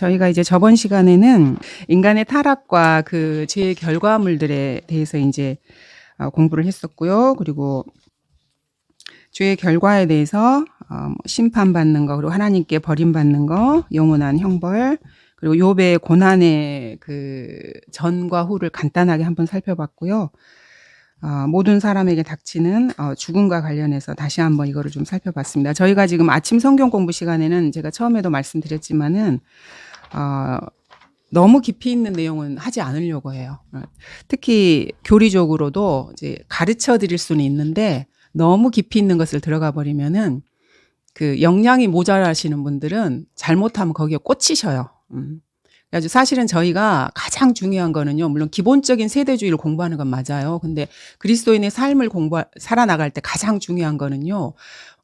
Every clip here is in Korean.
저희가 이제 저번 시간에는 인간의 타락과 그 죄의 결과물들에 대해서 이제 공부를 했었고요. 그리고 죄의 결과에 대해서 심판받는 거, 그리고 하나님께 버림받는 거, 영원한 형벌, 그리고 욥의 고난의 그 전과 후를 간단하게 한번 살펴봤고요. 모든 사람에게 닥치는 죽음과 관련해서 다시 한번 이거를 좀 살펴봤습니다. 저희가 지금 아침 성경 공부 시간에는 제가 처음에도 말씀드렸지만은 너무 깊이 있는 내용은 하지 않으려고 해요. 특히 교리적으로도 이제 가르쳐 드릴 수는 있는데 너무 깊이 있는 것을 들어가 버리면은 그 역량이 모자라시는 분들은 잘못하면 거기에 꽂히셔요. 그래서 사실은 저희가 가장 중요한 거는요, 물론 기본적인 세대주의를 공부하는 건 맞아요. 근데 그리스도인의 삶을 살아나갈 때 가장 중요한 거는요,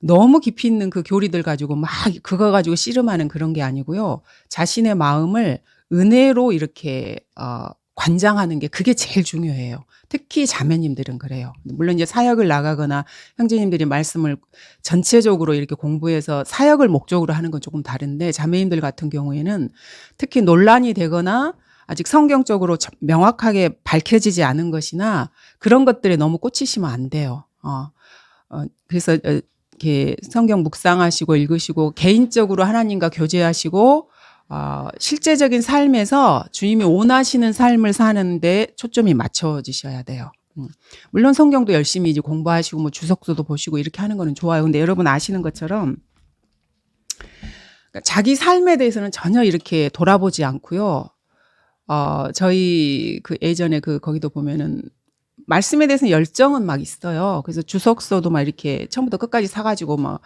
너무 깊이 있는 그 교리들 가지고 막 그거 가지고 씨름하는 그런 게 아니고요, 자신의 마음을 은혜로 이렇게 관장하는 게 그게 제일 중요해요. 특히 자매님들은 그래요. 물론 이제 사역을 나가거나 형제님들이 말씀을 전체적으로 이렇게 공부해서 사역을 목적으로 하는 건 조금 다른데, 자매님들 같은 경우에는 특히 논란이 되거나 아직 성경적으로 명확하게 밝혀지지 않은 것이나 그런 것들에 너무 꽂히시면 안 돼요. 그래서 이렇게 성경 묵상하시고 읽으시고 개인적으로 하나님과 교제하시고 실제적인 삶에서 주님이 원하시는 삶을 사는데 초점이 맞춰지셔야 돼요. 물론 성경도 열심히 이제 공부하시고 뭐 주석서도 보시고 이렇게 하는 거는 좋아요. 근데 여러분 아시는 것처럼 자기 삶에 대해서는 전혀 이렇게 돌아보지 않고요. 저희 그 예전에 거기도 보면은 말씀에 대해서는 열정은 막 있어요. 그래서 주석서도 막 이렇게 처음부터 끝까지 사가지고 막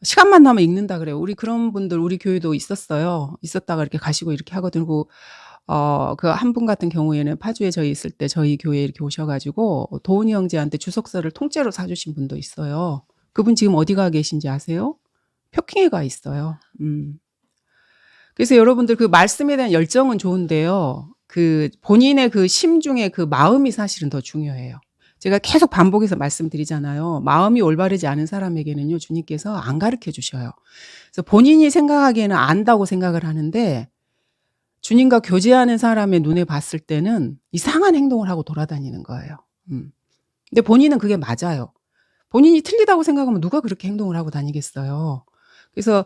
시간만 나면 읽는다 그래요. 우리 그런 분들 우리 교회도 있었어요. 있었다가 이렇게 가시고 이렇게 하거든요. 그 한 분 같은 경우에는 파주에 저희 있을 때 저희 교회에 이렇게 오셔가지고 도훈이 형제한테 주석서를 통째로 사주신 분도 있어요. 그분 지금 어디 가 계신지 아세요? 표킹에 가 있어요. 그래서 여러분들 그 말씀에 대한 열정은 좋은데요, 그 본인의 그 심중에 그 마음이 사실은 더 중요해요. 제가 계속 반복해서 말씀드리잖아요. 마음이 올바르지 않은 사람에게는요, 주님께서 안 가르쳐 주셔요. 그래서 본인이 생각하기에는 안다고 생각을 하는데 주님과 교제하는 사람의 눈에 봤을 때는 이상한 행동을 하고 돌아다니는 거예요. 근데 본인은 그게 맞아요. 본인이 틀리다고 생각하면 누가 그렇게 행동을 하고 다니겠어요. 그래서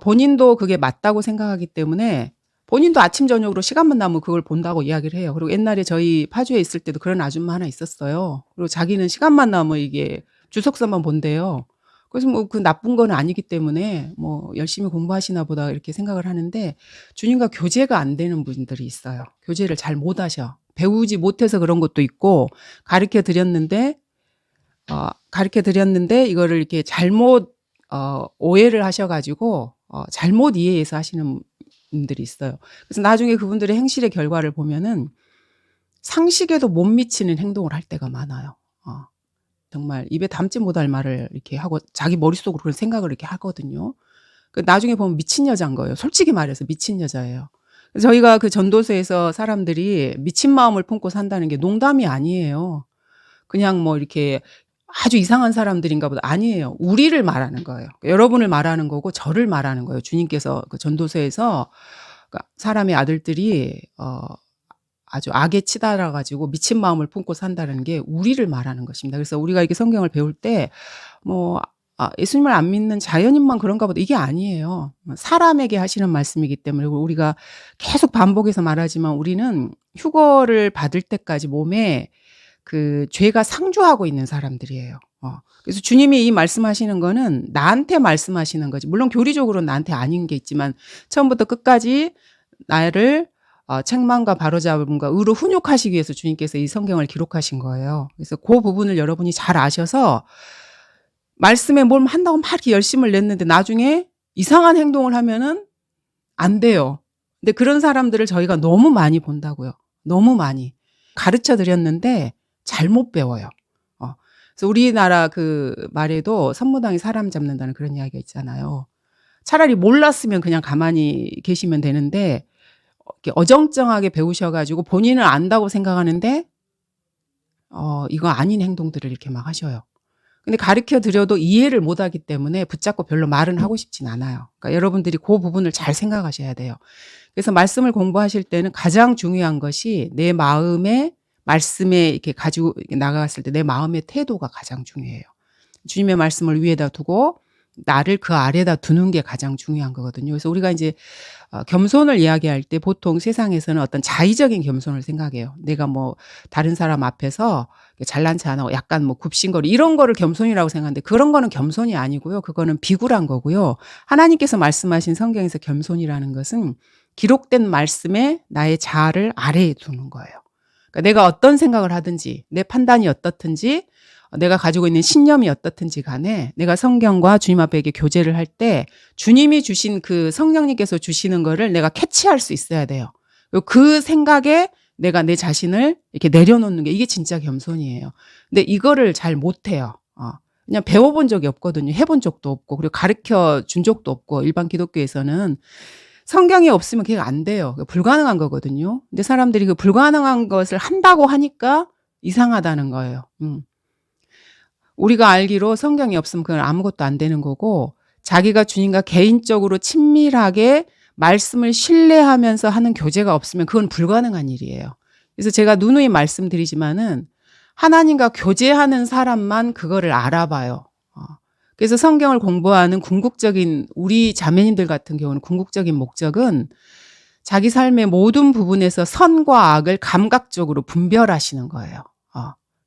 본인도 그게 맞다고 생각하기 때문에 본인도 아침 저녁으로 시간만 나면 그걸 본다고 이야기를 해요. 그리고 옛날에 저희 파주에 있을 때도 그런 아줌마 하나 있었어요. 그리고 자기는 시간만 나면 이게 주석서만 본대요. 그래서 뭐 그 나쁜 건 아니기 때문에 뭐 열심히 공부하시나 보다 이렇게 생각을 하는데, 주님과 교제가 안 되는 분들이 있어요. 교제를 잘 못 하셔. 배우지 못해서 그런 것도 있고, 가르쳐 드렸는데 이거를 이렇게 잘못 오해를 하셔가지고 잘못 이해해서 하시는 분들이 있어요. 그래서 나중에 그분들의 행실의 결과를 보면은 상식에도 못 미치는 행동을 할 때가 많아요. 정말 입에 담지 못할 말을 이렇게 하고 자기 머릿속으로 그런 생각을 이렇게 하거든요. 나중에 보면 미친 여자인 거예요. 솔직히 말해서 미친 여자예요. 저희가 그 전도서에서 사람들이 미친 마음을 품고 산다는 게 농담이 아니에요. 그냥 뭐 이렇게 아주 이상한 사람들인가 보다. 아니에요. 우리를 말하는 거예요. 여러분을 말하는 거고 저를 말하는 거예요. 주님께서 그 전도서에서 사람의 아들들이 아주 악에 치달아 가지고 미친 마음을 품고 산다는 게 우리를 말하는 것입니다. 그래서 우리가 이렇게 성경을 배울 때 뭐 예수님을 안 믿는 자연인만 그런가 보다, 이게 아니에요. 사람에게 하시는 말씀이기 때문에. 우리가 계속 반복해서 말하지만 우리는 휴거를 받을 때까지 몸에 그 죄가 상주하고 있는 사람들이에요. 그래서 주님이 이 말씀하시는 거는 나한테 말씀하시는 거지. 물론 교리적으로는 나한테 아닌 게 있지만 처음부터 끝까지 나를 책망과 바로잡음과 의로 훈육하시기 위해서 주님께서 이 성경을 기록하신 거예요. 그래서 그 부분을 여러분이 잘 아셔서 말씀에 뭘 한다고 막 이렇게 열심을 냈는데 나중에 이상한 행동을 하면은 안 돼요. 근데 그런 사람들을 저희가 너무 많이 본다고요. 너무 많이. 가르쳐 드렸는데 잘못 배워요. 그래서 우리나라 그 말에도 선무당이 사람 잡는다는 그런 이야기가 있잖아요. 차라리 몰랐으면 그냥 가만히 계시면 되는데 이렇게 어정쩡하게 배우셔가지고 본인은 안다고 생각하는데 이거 아닌 행동들을 이렇게 막 하셔요. 근데 가르쳐 드려도 이해를 못 하기 때문에 붙잡고 별로 말은 하고 싶진 않아요. 그러니까 여러분들이 그 부분을 잘 생각하셔야 돼요. 그래서 말씀을 공부하실 때는 가장 중요한 것이 내 마음의 말씀에 이렇게 가지고 나갔을 때 내 마음의 태도가 가장 중요해요. 주님의 말씀을 위에다 두고 나를 그 아래에다 두는 게 가장 중요한 거거든요. 그래서 우리가 이제 겸손을 이야기할 때 보통 세상에서는 어떤 자의적인 겸손을 생각해요. 내가 뭐 다른 사람 앞에서 잘난 체 안 하고 약간 뭐 굽신거리 이런 거를 겸손이라고 생각하는데 그런 거는 겸손이 아니고요. 그거는 비굴한 거고요. 하나님께서 말씀하신 성경에서 겸손이라는 것은 기록된 말씀에 나의 자아를 아래에 두는 거예요. 그러니까 내가 어떤 생각을 하든지 내 판단이 어떻든지 내가 가지고 있는 신념이 어떻든지 간에 내가 성경과 주님 앞에 이렇게 교제를 할 때 주님이 주신 그 성령님께서 주시는 거를 내가 캐치할 수 있어야 돼요. 그 생각에 내가 내 자신을 이렇게 내려놓는 게 이게 진짜 겸손이에요. 근데 이거를 잘 못해요. 그냥 배워본 적이 없거든요. 해본 적도 없고 그리고 가르쳐 준 적도 없고 일반 기독교에서는 성경이 없으면 그게 안 돼요. 불가능한 거거든요. 근데 사람들이 그 불가능한 것을 한다고 하니까 이상하다는 거예요. 우리가 알기로 성경이 없으면 그건 아무것도 안 되는 거고 자기가 주님과 개인적으로 친밀하게 말씀을 신뢰하면서 하는 교제가 없으면 그건 불가능한 일이에요. 그래서 제가 누누이 말씀드리지만은 하나님과 교제하는 사람만 그거를 알아봐요. 그래서 성경을 공부하는 궁극적인 우리 자매님들 같은 경우는 궁극적인 목적은 자기 삶의 모든 부분에서 선과 악을 감각적으로 분별하시는 거예요.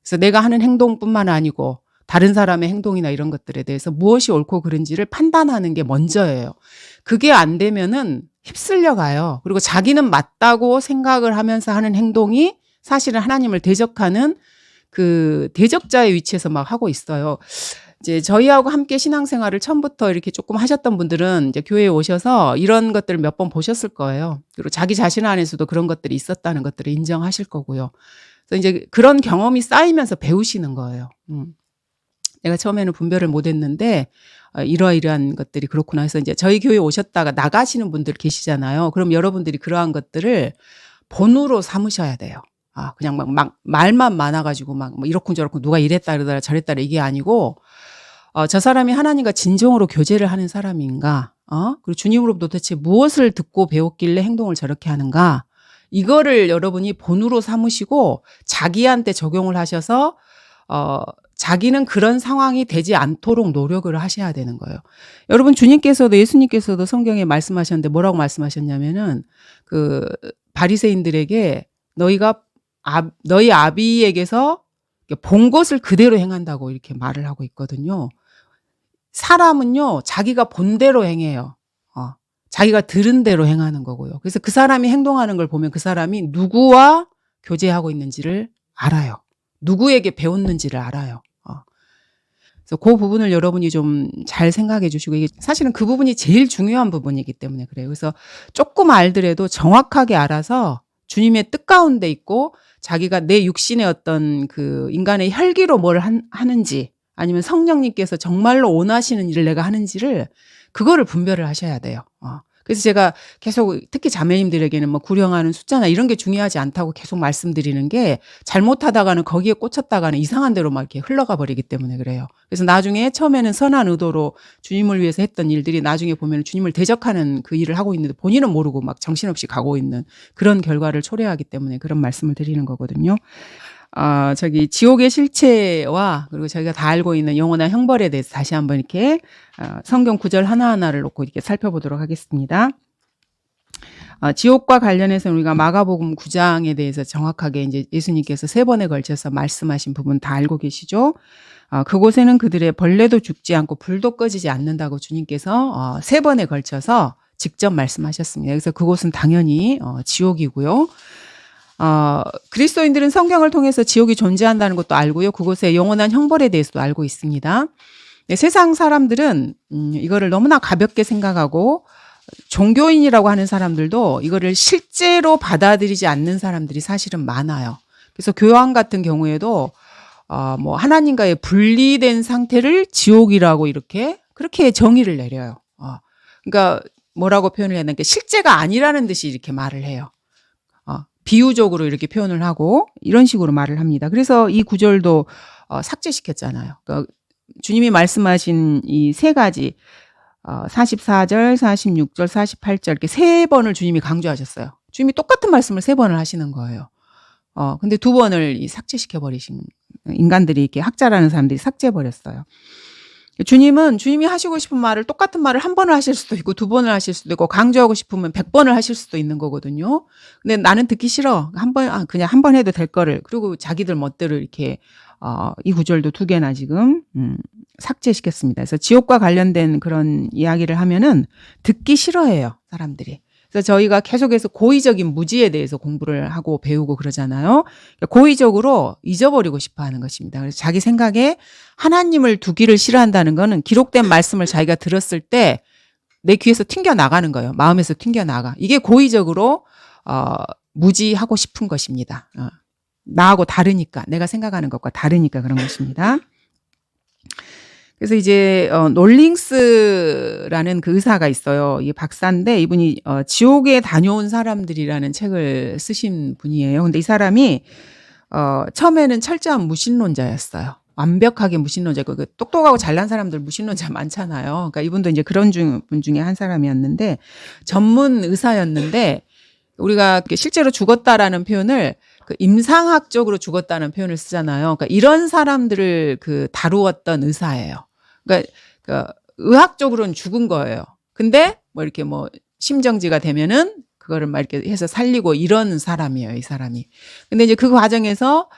그래서 내가 하는 행동뿐만 아니고 다른 사람의 행동이나 이런 것들에 대해서 무엇이 옳고 그른지를 판단하는 게 먼저예요. 그게 안 되면은 휩쓸려 가요. 그리고 자기는 맞다고 생각을 하면서 하는 행동이 사실은 하나님을 대적하는 그 대적자의 위치에서 막 하고 있어요. 이제 저희하고 함께 신앙생활을 처음부터 이렇게 조금 하셨던 분들은 이제 교회에 오셔서 이런 것들을 몇 번 보셨을 거예요. 그리고 자기 자신 안에서도 그런 것들이 있었다는 것들을 인정하실 거고요. 그래서 이제 그런 경험이 쌓이면서 배우시는 거예요. 내가 처음에는 분별을 못 했는데 이러이러한 것들이 그렇구나 해서 이제 저희 교회에 오셨다가 나가시는 분들 계시잖아요. 그럼 여러분들이 그러한 것들을 본으로 삼으셔야 돼요. 그냥 막 말만 많아가지고 막 뭐 이렇고 저렇고 누가 이랬다 그러더라 저랬다 이게 아니고 저 사람이 하나님과 진정으로 교제를 하는 사람인가? 그리고 주님으로부터 도대체 무엇을 듣고 배웠길래 행동을 저렇게 하는가? 이거를 여러분이 본으로 삼으시고 자기한테 적용을 하셔서 자기는 그런 상황이 되지 않도록 노력을 하셔야 되는 거예요. 여러분 주님께서도 예수님께서도 성경에 말씀하셨는데 뭐라고 말씀하셨냐면은 그 바리새인들에게 너희가 너희 아비에게서 본 것을 그대로 행한다고 이렇게 말을 하고 있거든요. 사람은요 자기가 본 대로 행해요. 자기가 들은 대로 행하는 거고요. 그래서 그 사람이 행동하는 걸 보면 그 사람이 누구와 교제하고 있는지를 알아요. 누구에게 배웠는지를 알아요. 그래서 그 부분을 여러분이 좀 잘 생각해 주시고 이게 사실은 그 부분이 제일 중요한 부분이기 때문에 그래요. 그래서 조금 알더라도 정확하게 알아서 주님의 뜻 가운데 있고 자기가 내 육신의 어떤 그 인간의 혈기로 뭘 하는지 아니면 성령님께서 정말로 원하시는 일을 내가 하는지를 그거를 분별을 하셔야 돼요. 그래서 제가 계속 특히 자매님들에게는 뭐 구령하는 숫자나 이런 게 중요하지 않다고 계속 말씀드리는 게 잘못하다가는 거기에 꽂혔다가는 이상한 데로 막 이렇게 흘러가 버리기 때문에 그래요. 그래서 나중에 처음에는 선한 의도로 주님을 위해서 했던 일들이 나중에 보면 주님을 대적하는 그 일을 하고 있는데 본인은 모르고 막 정신없이 가고 있는 그런 결과를 초래하기 때문에 그런 말씀을 드리는 거거든요. 지옥의 실체와 그리고 저희가 다 알고 있는 영원한 형벌에 대해서 다시 한번 이렇게 성경 구절 하나하나를 놓고 이렇게 살펴보도록 하겠습니다. 지옥과 관련해서 우리가 마가복음 9장에 대해서 정확하게 이제 예수님께서 3번에 걸쳐서 말씀하신 부분 다 알고 계시죠? 그곳에는 그들의 벌레도 죽지 않고 불도 꺼지지 않는다고 주님께서 3번에 걸쳐서 직접 말씀하셨습니다. 그래서 그곳은 당연히 지옥이고요. 그리스도인들은 성경을 통해서 지옥이 존재한다는 것도 알고요. 그곳의 영원한 형벌에 대해서도 알고 있습니다. 네, 세상 사람들은 이거를 너무나 가볍게 생각하고 종교인이라고 하는 사람들도 이거를 실제로 받아들이지 않는 사람들이 사실은 많아요. 그래서 교황 같은 경우에도 뭐 하나님과의 분리된 상태를 지옥이라고 그렇게 정의를 내려요. 그러니까 뭐라고 표현을 해야 되나? 실제가 아니라는 듯이 이렇게 말을 해요. 비유적으로 이렇게 표현을 하고 이런 식으로 말을 합니다. 그래서 이 구절도 삭제시켰잖아요. 그러니까 주님이 말씀하신 이 3가지 44절, 46절, 48절 이렇게 3번을 주님이 강조하셨어요. 주님이 똑같은 말씀을 3번을 하시는 거예요. 근데 2번을 삭제시켜 버리신 인간들이 이렇게 학자라는 사람들이 삭제해 버렸어요. 주님이 하시고 싶은 말을 똑같은 말을 1번을 하실 수도 있고 2번을 하실 수도 있고 강조하고 싶으면 100번을 하실 수도 있는 거거든요. 근데 나는 듣기 싫어. 그냥 1번 해도 될 거를. 그리고 자기들 멋대로 이렇게 이 구절도 2개나 지금 삭제시켰습니다. 그래서 지옥과 관련된 그런 이야기를 하면은 듣기 싫어해요, 사람들이. 그래서 저희가 계속해서 고의적인 무지에 대해서 공부를 하고 배우고 그러잖아요. 고의적으로 잊어버리고 싶어 하는 것입니다. 그래서 자기 생각에 하나님을 두기를 싫어한다는 거는 기록된 말씀을 자기가 들었을 때 내 귀에서 튕겨 나가는 거예요. 마음에서 튕겨 나가. 이게 고의적으로 무지하고 싶은 것입니다. 나하고 다르니까, 내가 생각하는 것과 다르니까 그런 것입니다. 그래서 이제 놀링스라는 그 의사가 있어요. 이 박사인데 이분이 지옥에 다녀온 사람들이라는 책을 쓰신 분이에요. 근데 이 사람이 처음에는 철저한 무신론자였어요. 완벽하게 무신론자고, 똑똑하고 잘난 사람들 무신론자 많잖아요. 그러니까 이분도 이제 그런 분 중에 한 사람이었는데, 전문 의사였는데 우리가 실제로 죽었다라는 표현을 임상학적으로 죽었다는 표현을 쓰잖아요. 그러니까 이런 사람들을 다루었던 의사예요. 그러니까 의학적으로는 죽은 거예요. 근데 뭐 이렇게 뭐 심정지가 되면은 그거를 막 이렇게 해서 살리고 이런 사람이에요, 이 사람이. 근데 이제 그 과정에서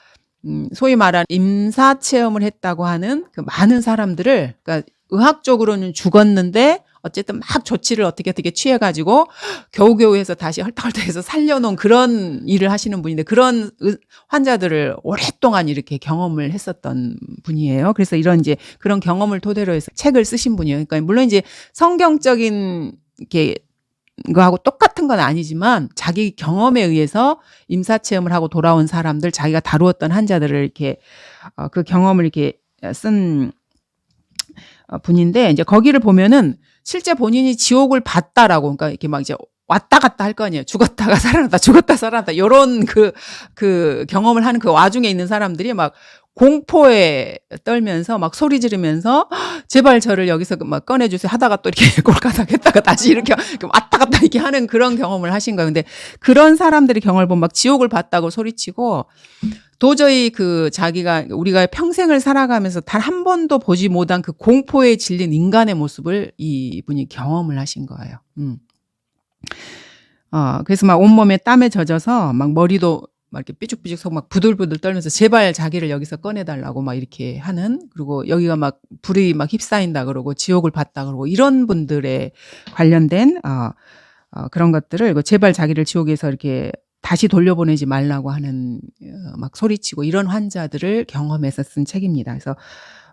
소위 말하는 임사 체험을 했다고 하는 그 많은 사람들을, 그러니까 의학적으로는 죽었는데 어쨌든 막 조치를 어떻게 취해가지고 겨우겨우 해서 다시 헐떡헐떡해서 살려놓은 그런 일을 하시는 분인데, 그런 환자들을 오랫동안 이렇게 경험을 했었던 분이에요. 그래서 이런 이제 그런 경험을 토대로 해서 책을 쓰신 분이에요. 그러니까 물론 이제 성경적인 이렇게 거하고 똑같은 건 아니지만 자기 경험에 의해서 임사체험을 하고 돌아온 사람들, 자기가 다루었던 환자들을 이렇게 그 경험을 이렇게 쓴 분인데, 이제 거기를 보면은 실제 본인이 지옥을 봤다라고, 그러니까 이렇게 막 이제 왔다 갔다 할 거 아니에요. 죽었다가 살아났다, 죽었다 살아났다, 요런 그 경험을 하는 그 와중에 있는 사람들이 막 공포에 떨면서 막 소리 지르면서 제발 저를 여기서 막 꺼내주세요 하다가 또 이렇게 꼴까닥 했다가 다시 이렇게 왔다 갔다 이렇게 하는 그런 경험을 하신 거예요. 근데 그런 사람들의 경험을 보면 막 지옥을 봤다고 소리치고, 도저히 자기가 우리가 평생을 살아가면서 단 한 번도 보지 못한 그 공포에 질린 인간의 모습을 이분이 경험을 하신 거예요. 그래서 막 온몸에 땀에 젖어서 막 머리도 막 이렇게 삐죽삐죽 서 막 부들부들 떨면서 제발 자기를 여기서 꺼내달라고 막 이렇게 하는, 그리고 여기가 막 불이 막 휩싸인다 그러고 지옥을 봤다 그러고 이런 분들에 관련된 그런 것들을 제발 자기를 지옥에서 이렇게 다시 돌려보내지 말라고 하는 막 소리치고 이런 환자들을 경험해서 쓴 책입니다.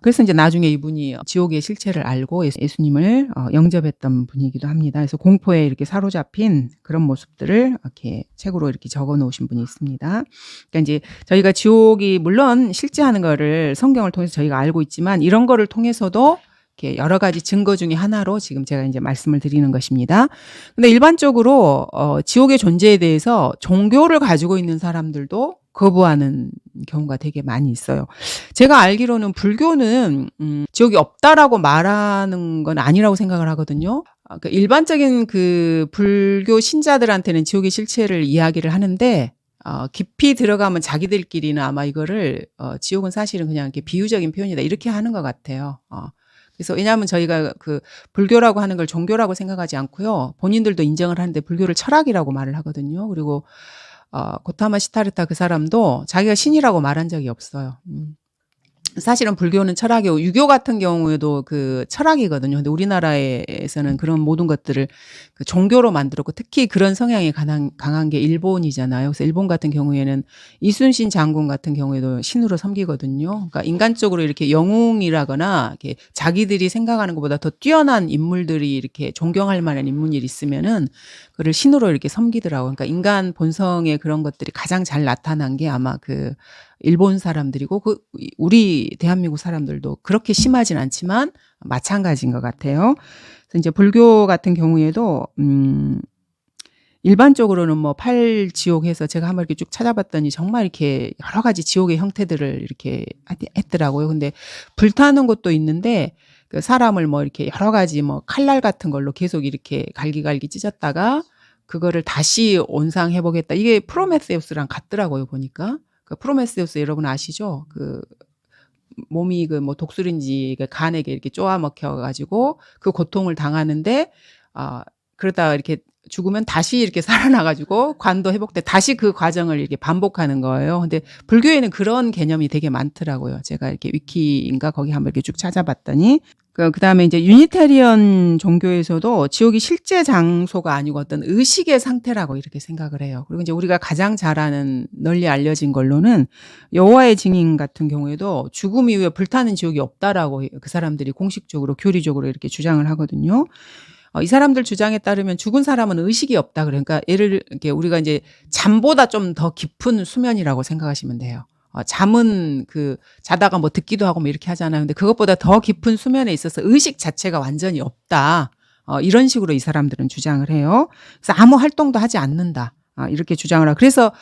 그래서 이제 나중에 이분이 지옥의 실체를 알고 예수님을 영접했던 분이기도 합니다. 그래서 공포에 이렇게 사로잡힌 그런 모습들을 이렇게 책으로 이렇게 적어 놓으신 분이 있습니다. 그러니까 이제 저희가 지옥이 물론 실제하는 거를 성경을 통해서 저희가 알고 있지만, 이런 거를 통해서도 이렇게 여러 가지 증거 중에 하나로 지금 제가 이제 말씀을 드리는 것입니다. 근데 일반적으로 지옥의 존재에 대해서 종교를 가지고 있는 사람들도 거부하는 경우가 되게 많이 있어요. 제가 알기로는 불교는 지옥이 없다라고 말하는 건 아니라고 생각을 하거든요. 그러니까 일반적인 불교 신자들한테는 지옥의 실체를 이야기를 하는데, 깊이 들어가면 자기들끼리는 아마 이거를 지옥은 사실은 그냥 이렇게 비유적인 표현이다 이렇게 하는 것 같아요. 그래서 왜냐하면 저희가 불교라고 하는 걸 종교라고 생각하지 않고요, 본인들도 인정을 하는데 불교를 철학이라고 말을 하거든요. 그리고 고타마 시타르타 그 사람도 자기가 신이라고 말한 적이 없어요. 사실은 불교는 철학이고 유교 같은 경우에도 철학이거든요. 근데 우리나라에서는 그런 모든 것들을 종교로 만들었고, 특히 그런 성향이 강한 게 일본이잖아요. 그래서 일본 같은 경우에는 이순신 장군 같은 경우에도 신으로 섬기거든요. 그러니까 인간적으로 이렇게 영웅이라거나 이렇게 자기들이 생각하는 것보다 더 뛰어난 인물들이 이렇게 존경할 만한 인물이 있으면은 그를 신으로 이렇게 섬기더라고요. 그러니까 인간 본성의 그런 것들이 가장 잘 나타난 게 아마 일본 사람들이고, 우리 대한민국 사람들도 그렇게 심하진 않지만 마찬가지인 것 같아요. 그래서 이제 불교 같은 경우에도 일반적으로는 뭐 팔지옥해서 제가 한번 이렇게 쭉 찾아봤더니 정말 이렇게 여러 가지 지옥의 형태들을 이렇게 했더라고요. 근데 불타는 것도 있는데 그 사람을 뭐 이렇게 여러 가지 뭐 칼날 같은 걸로 계속 이렇게 갈기갈기 찢었다가 그거를 다시 온상해 보겠다. 이게 프로메세우스랑 같더라고요, 보니까. 그 프로메세우스 여러분 아시죠? 그 몸이 그 뭐 독술인지 그 간에 이렇게 쪼아 먹혀 가지고 그 고통을 당하는데 그러다가 이렇게 죽으면 다시 이렇게 살아나 가지고 관도 회복돼 다시 그 과정을 이렇게 반복하는 거예요. 근데 불교에는 그런 개념이 되게 많더라고요. 제가 이렇게 위키인가 거기 한번 이렇게 쭉 찾아봤더니 그다음에 이제 유니테리언 종교에서도 지옥이 실제 장소가 아니고 어떤 의식의 상태라고 이렇게 생각을 해요. 그리고 이제 우리가 가장 잘 아는 널리 알려진 걸로는 여호와의 증인 같은 경우에도 죽음 이후에 불타는 지옥이 없다라고 그 사람들이 공식적으로 교리적으로 이렇게 주장을 하거든요. 이 사람들 주장에 따르면 죽은 사람은 의식이 없다. 그러니까 이렇게 우리가 이제 잠보다 좀 더 깊은 수면이라고 생각하시면 돼요. 잠은 그 자다가 뭐 듣기도 하고 뭐 이렇게 하잖아요. 근데 그것보다 더 깊은 수면에 있어서 의식 자체가 완전히 없다. 이런 식으로 이 사람들은 주장을 해요. 그래서 아무 활동도 하지 않는다. 이렇게 주장을 하고. 그래서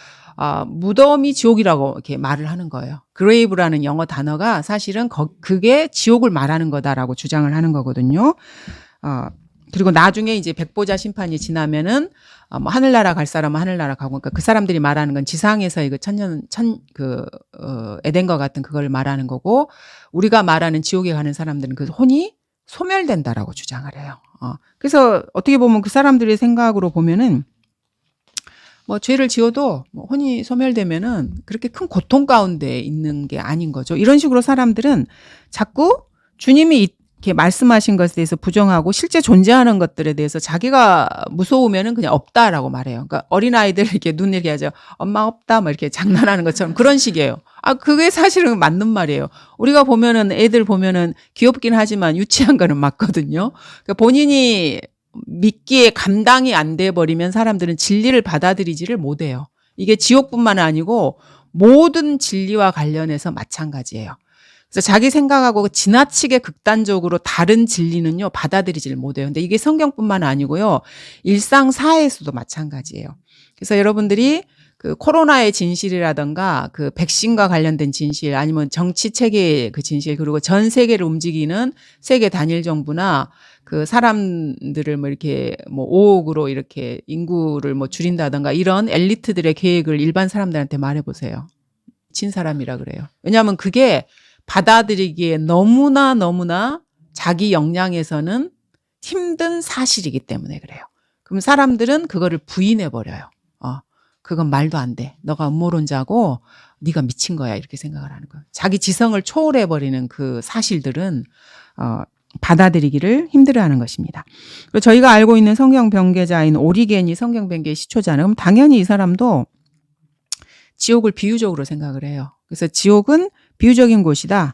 무덤이 지옥이라고 이렇게 말을 하는 거예요. 그레이브라는 영어 단어가 사실은 그게 지옥을 말하는 거다라고 주장을 하는 거거든요. 그리고 나중에 이제 백보자 심판이 지나면은 뭐 하늘나라 갈 사람은 하늘나라 가고, 그러니까 그 사람들이 말하는 건 지상에서의 그 에덴과 같은 그걸 말하는 거고, 우리가 말하는 지옥에 가는 사람들은 그 혼이 소멸된다라고 주장을 해요. 그래서 어떻게 보면 그 사람들의 생각으로 보면은 뭐 죄를 지어도 뭐 혼이 소멸되면은 그렇게 큰 고통 가운데 있는 게 아닌 거죠. 이런 식으로 사람들은 자꾸 주님이 이렇게 말씀하신 것에 대해서 부정하고 실제 존재하는 것들에 대해서 자기가 무서우면은 그냥 없다라고 말해요. 그러니까 어린아이들 이렇게 눈 이렇게 하죠. 엄마 없다 뭐 이렇게 장난하는 것처럼 그런 식이에요. 그게 사실은 맞는 말이에요. 우리가 보면은 애들 보면은 귀엽긴 하지만 유치한 거는 맞거든요. 그러니까 본인이 믿기에 감당이 안 돼 버리면 사람들은 진리를 받아들이지를 못해요. 이게 지옥뿐만 아니고 모든 진리와 관련해서 마찬가지예요. 그래서 자기 생각하고 지나치게 극단적으로 다른 진리는요 받아들이지를 못해요. 근데 이게 성경뿐만 아니고요 일상사회에서도 마찬가지예요. 그래서 여러분들이 그 코로나의 진실이라든가 그 백신과 관련된 진실, 아니면 정치 체계의 그 진실, 그리고 전 세계를 움직이는 세계 단일 정부나 그 사람들을 뭐 이렇게 뭐 5억으로 이렇게 인구를 뭐 줄인다든가 이런 엘리트들의 계획을 일반 사람들한테 말해보세요. 미친 사람이라 그래요. 왜냐하면 그게 받아들이기에 너무나 자기 역량에서는 힘든 사실이기 때문에 그래요. 그럼 사람들은 그거를 부인해버려요. 그건 말도 안 돼. 너가 음모론자고 네가 미친 거야. 이렇게 생각을 하는 거예요. 자기 지성을 초월해버리는 그 사실들은 받아들이기를 힘들어하는 것입니다. 그리고 저희가 알고 있는 성경 변계자인 오리겐이 성경 변계의 시초잖아요. 그럼 당연히 이 사람도 지옥을 비유적으로 생각을 해요. 그래서 지옥은 비유적인 곳이다.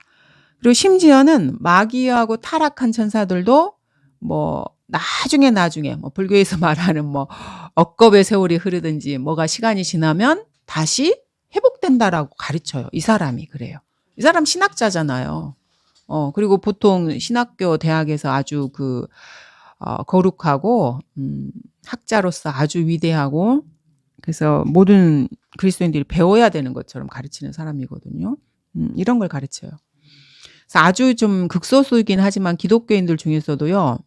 그리고 심지어는 마귀하고 타락한 천사들도 뭐 나중에 뭐 불교에서 말하는 뭐 억겁의 세월이 흐르든지 뭐가 시간이 지나면 다시 회복된다라고 가르쳐요. 이 사람이 그래요. 이 사람 신학자잖아요. 그리고 보통 신학교 대학에서 아주 거룩하고 학자로서 아주 위대하고, 그래서 모든 그리스도인들이 배워야 되는 것처럼 가르치는 사람이거든요. 이런 걸 가르쳐요. 그래서 아주 좀 극소수이긴 하지만 기독교인들 중에서도요,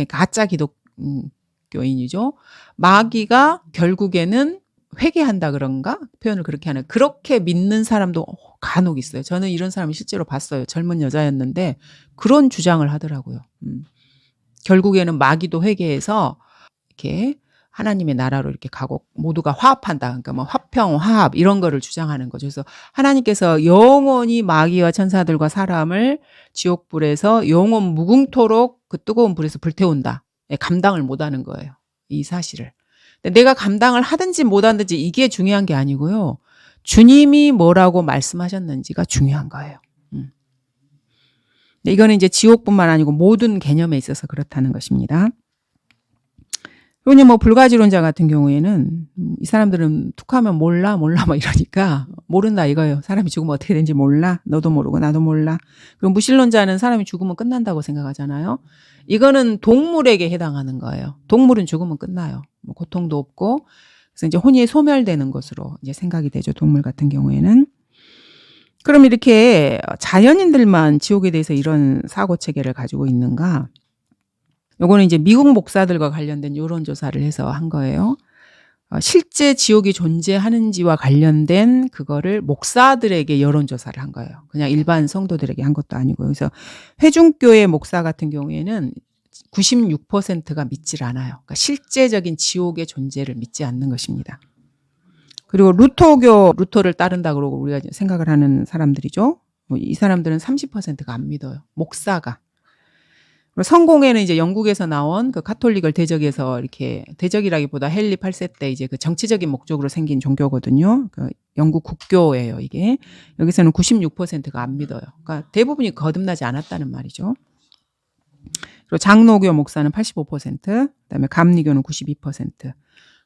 가짜 기독교인이죠. 마귀가 결국에는 회개한다 그런가? 표현을 그렇게 하는, 그렇게 믿는 사람도 간혹 있어요. 저는 이런 사람을 실제로 봤어요. 젊은 여자였는데 그런 주장을 하더라고요. 결국에는 마귀도 회개해서 이렇게 하나님의 나라로 이렇게 가고 모두가 화합한다. 그러니까 뭐 화평, 화합 이런 거를 주장하는 거죠. 그래서 하나님께서 영원히 마귀와 천사들과 사람을 지옥불에서 영원 무궁토록 그 뜨거운 불에서 불태운다. 감당을 못하는 거예요. 이 사실을. 근데 내가 감당을 하든지 못하든지 이게 중요한 게 아니고요. 주님이 뭐라고 말씀하셨는지가 중요한 거예요. 이거는 이제 지옥뿐만 아니고 모든 개념에 있어서 그렇다는 것입니다. 그리고 뭐 불가지론자 같은 경우에는 이 사람들은 툭하면 몰라 뭐 이러니까 모른다 이거예요. 사람이 죽으면 어떻게 되는지 몰라. 너도 모르고 나도 몰라. 그리고 무신론자는 사람이 죽으면 끝난다고 생각하잖아요. 이거는 동물에게 해당하는 거예요. 동물은 죽으면 끝나요. 뭐 고통도 없고. 그래서 이제 혼이 소멸되는 것으로 이제 생각이 되죠. 동물 같은 경우에는. 그럼 이렇게 자연인들만 지옥에 대해서 이런 사고 체계를 가지고 있는가? 요거는 이제 미국 목사들과 관련된 여론 조사를 해서 한 거예요. 실제 지옥이 존재하는지와 관련된 그거를 목사들에게 여론 조사를 한 거예요. 그냥 일반 성도들에게 한 것도 아니고요. 그래서 회중교회 목사 같은 경우에는 96%가 믿질 않아요. 그러니까 실제적인 지옥의 존재를 믿지 않는 것입니다. 그리고 루터를 따른다 그러고 우리가 생각을 하는 사람들이죠. 이 사람들은 30%가 안 믿어요. 목사가. 성공회는 이제 영국에서 나온 그 가톨릭을 대적해서 이렇게 대적이라기보다 헨리 8세 때 이제 그 정치적인 목적으로 생긴 종교거든요. 그 영국 국교예요, 이게. 여기서는 96%가 안 믿어요. 그러니까 대부분이 거듭나지 않았다는 말이죠. 그리고 장로교 목사는 85%, 그다음에 감리교는 92%.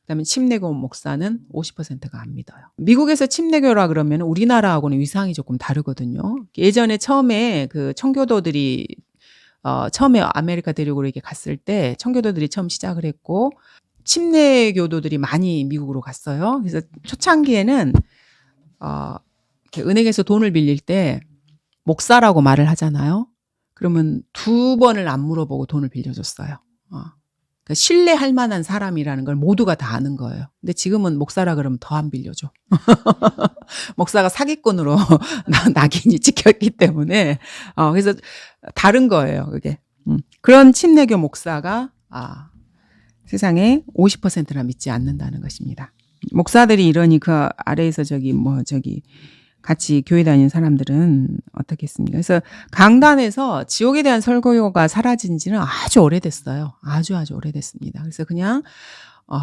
그다음에 침례교 목사는 50%가 안 믿어요. 미국에서 침례교라 그러면 우리나라하고는 위상이 조금 다르거든요. 예전에 처음에 그 청교도들이 처음에 아메리카 대륙으로 이렇게 갔을 때 청교도들이 처음 시작을 했고 침례교도들이 많이 미국으로 갔어요. 그래서 초창기에는 은행에서 돈을 빌릴 때 목사라고 말을 하잖아요. 그러면 2번을 안 물어보고 돈을 빌려줬어요. 그러니까 신뢰할 만한 사람이라는 걸 모두가 다 아는 거예요. 근데 지금은 목사라 그러면 더 안 빌려줘. 목사가 사기꾼으로 낙인이 찍혔기 때문에 그래서 다른 거예요, 그게. 그런 침례교 목사가 세상에 50%나 믿지 않는다는 것입니다. 목사들이 이러니 그 아래에서 같이 교회 다니는 사람들은 어떻겠습니까? 그래서 강단에서 지옥에 대한 설교가 사라진 지는 아주 오래됐어요. 아주 오래됐습니다. 그래서 그냥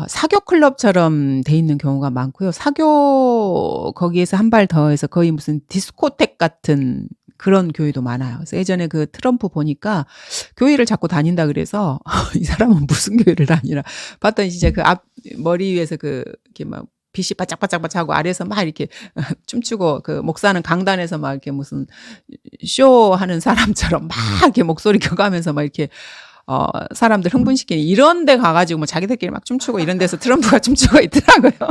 사교 클럽처럼 돼 있는 경우가 많고요. 사교 거기에서 한 발 더해서 거의 무슨 디스코텍 같은 그런 교회도 많아요. 그래서 예전에 그 트럼프 보니까 교회를 자꾸 다닌다 그래서 이 사람은 무슨 교회를 다니나 봤더니 진짜 그 머리 위에서 이렇게 막 빛이 바짝바짝하고 아래에서 막 이렇게 춤추고 그 목사는 강단에서 막 이렇게 무슨 쇼하는 사람처럼 막 이렇게 목소리 켜가면서 막 이렇게 사람들 흥분시키는 이런 데 가가지고 뭐 자기들끼리 막 춤추고 이런 데서 트럼프가 춤추고 있더라고요.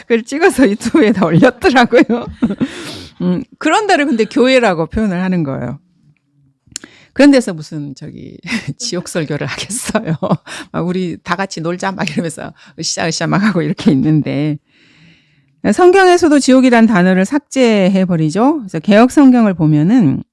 그걸 찍어서 유튜브에다 올렸더라고요. 그런 데를 근데 교회라고 표현을 하는 거예요. 그런 데서 무슨 지옥 설교를 하겠어요. 막 우리 다 같이 놀자 막 이러면서 으쌰으쌰 막 하고 이렇게 있는데 성경에서도 지옥이란 단어를 삭제해버리죠. 그래서 개역 성경을 보면은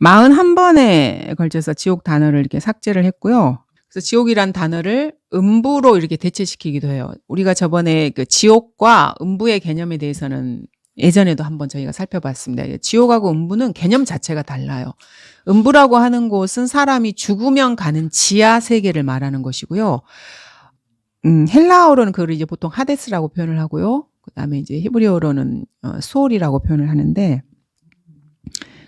41번에 걸쳐서 지옥 단어를 이렇게 삭제를 했고요. 그래서 지옥이란 단어를 음부로 이렇게 대체시키기도 해요. 우리가 저번에 그 지옥과 음부의 개념에 대해서는 예전에도 한번 저희가 살펴봤습니다. 지옥하고 음부는 개념 자체가 달라요. 음부라고 하는 곳은 사람이 죽으면 가는 지하 세계를 말하는 것이고요. 헬라어로는 그걸 이제 보통 하데스라고 표현을 하고요. 그다음에 이제 히브리어로는 수올이라고 표현을 하는데,